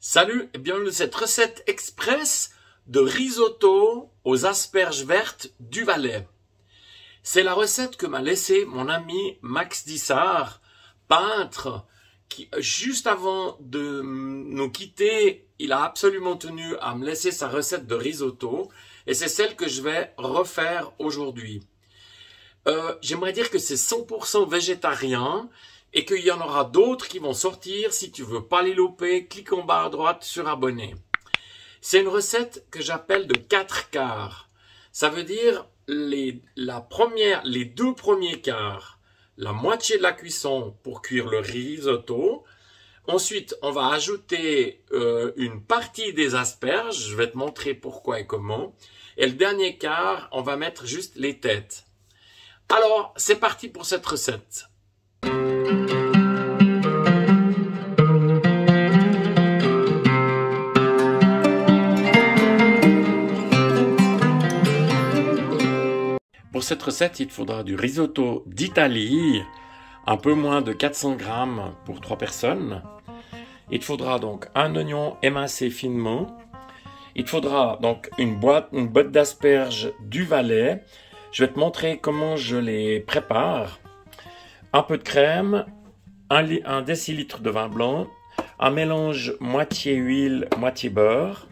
Salut et bienvenue dans cette recette express de risotto aux asperges vertes du Valais. C'est la recette que m'a laissée mon ami Max Dissart, peintre, qui juste avant de nous quitter, il a absolument tenu à me laisser sa recette de risotto et c'est celle que je vais refaire aujourd'hui. J'aimerais dire que c'est 100% végétarien et qu'il y en aura d'autres qui vont sortir. Si tu veux pas les louper, clique en bas à droite sur abonner. C'est une recette que j'appelle de 4 quarts. Ça veut dire les deux premiers quarts, la moitié de la cuisson pour cuire le risotto. Ensuite, on va ajouter une partie des asperges. Je vais te montrer pourquoi et comment. Et le dernier quart, on va mettre juste les têtes. Alors, c'est parti pour cette recette. Pour cette recette, il te faudra du risotto d'Italie, un peu moins de 400 grammes pour 3 personnes. Il te faudra donc un oignon émincé finement. Il te faudra donc une boîte d'asperges du Valais. Je vais te montrer comment je les prépare. Un peu de crème, un décilitre de vin blanc, un mélange moitié huile, moitié beurre,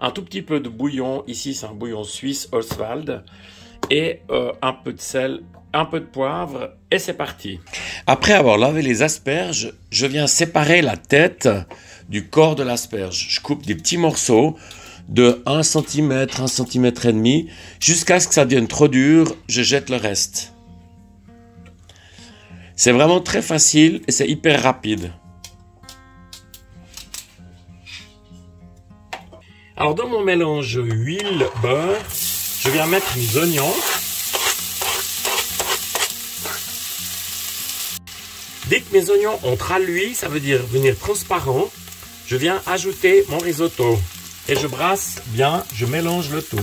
un tout petit peu de bouillon, ici c'est un bouillon suisse Oswald, et un peu de sel, un peu de poivre, et c'est parti. Après avoir lavé les asperges, je viens séparer la tête du corps de l'asperge. Je coupe des petits morceaux de 1 cm, 1 cm et demi, jusqu'à ce que ça devienne trop dur, je jette le reste. C'est vraiment très facile et c'est hyper rapide. Alors dans mon mélange huile-beurre, je viens mettre mes oignons. Dès que mes oignons ont ralui, ça veut dire devenir transparent, je viens ajouter mon risotto. Et je brasse bien, je mélange le tout.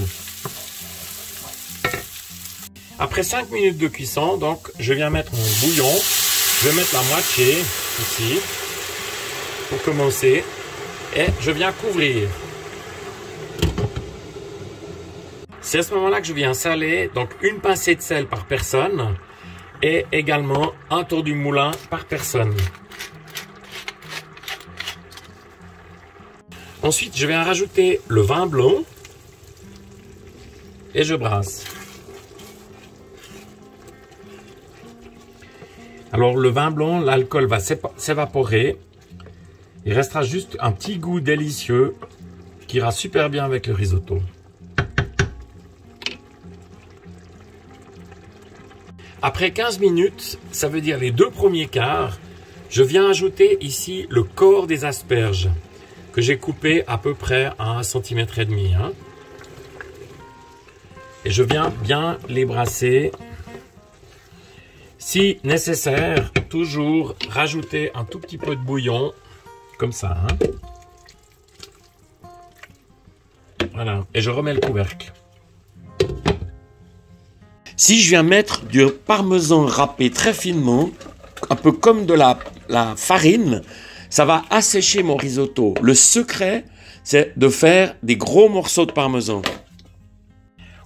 Après 5 minutes de cuisson, donc, je viens mettre mon bouillon. Je vais mettre la moitié ici, pour commencer. Et je viens couvrir. C'est à ce moment-là que je viens saler, donc une pincée de sel par personne. Et également un tour du moulin par personne. Ensuite, je viens rajouter le vin blanc et je brasse. Alors le vin blanc, l'alcool va s'évaporer. Il restera juste un petit goût délicieux qui ira super bien avec le risotto. Après 15 minutes, ça veut dire les 2 premiers quarts, je viens ajouter ici le corps des asperges que j'ai coupé à peu près à 1 cm et demi. Et je viens bien les brasser. Si nécessaire, toujours rajouter un tout petit peu de bouillon, comme ça. Voilà, et je remets le couvercle. Si je viens mettre du parmesan râpé très finement, un peu comme de la farine, ça va assécher mon risotto. Le secret, c'est de faire des gros morceaux de parmesan.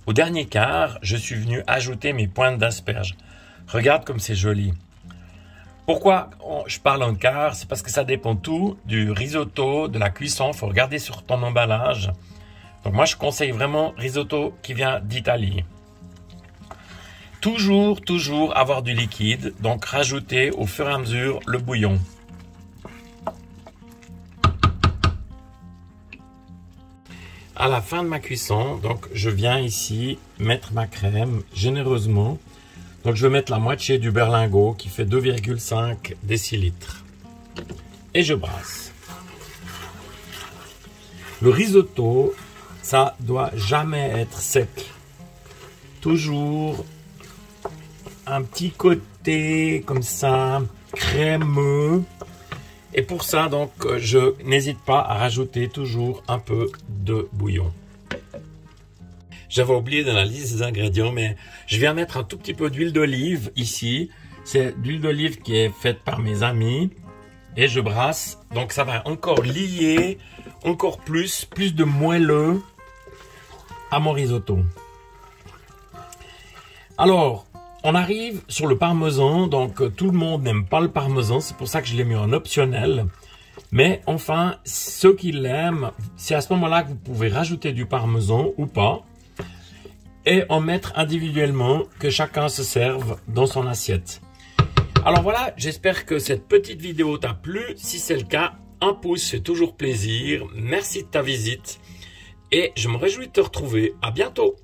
Au dernier quart, je suis venu ajouter mes pointes d'asperges. Regarde comme c'est joli. Pourquoi je parle en quart? C'est parce que ça dépend tout du risotto, de la cuisson. Il faut regarder sur ton emballage. Donc moi, je conseille vraiment risotto qui vient d'Italie. Toujours avoir du liquide. Donc rajouter au fur et à mesure le bouillon. À la fin de ma cuisson, donc je viens ici mettre ma crème généreusement. Donc je vais mettre la moitié du berlingot qui fait 2,5 décilitres. Et je brasse. Le risotto, ça doit jamais être sec. Toujours un petit côté comme ça, crémeux. Et pour ça, donc, je n'hésite pas à rajouter toujours un peu de bouillon. J'avais oublié dans la liste des ingrédients, mais je viens mettre un tout petit peu d'huile d'olive ici. C'est de l'huile d'olive qui est faite par mes amis. et je brasse. Donc ça va encore lier encore plus de moelleux à mon risotto. Alors, on arrive sur le parmesan. Donc tout le monde n'aime pas le parmesan, c'est pour ça que je l'ai mis en optionnel. Mais enfin, ceux qui l'aiment, c'est à ce moment-là que vous pouvez rajouter du parmesan ou pas. Et en mettre individuellement, que chacun se serve dans son assiette. Alors voilà, j'espère que cette petite vidéo t'a plu. Si c'est le cas, un pouce fait toujours plaisir. Merci de ta visite et je me réjouis de te retrouver. À bientôt.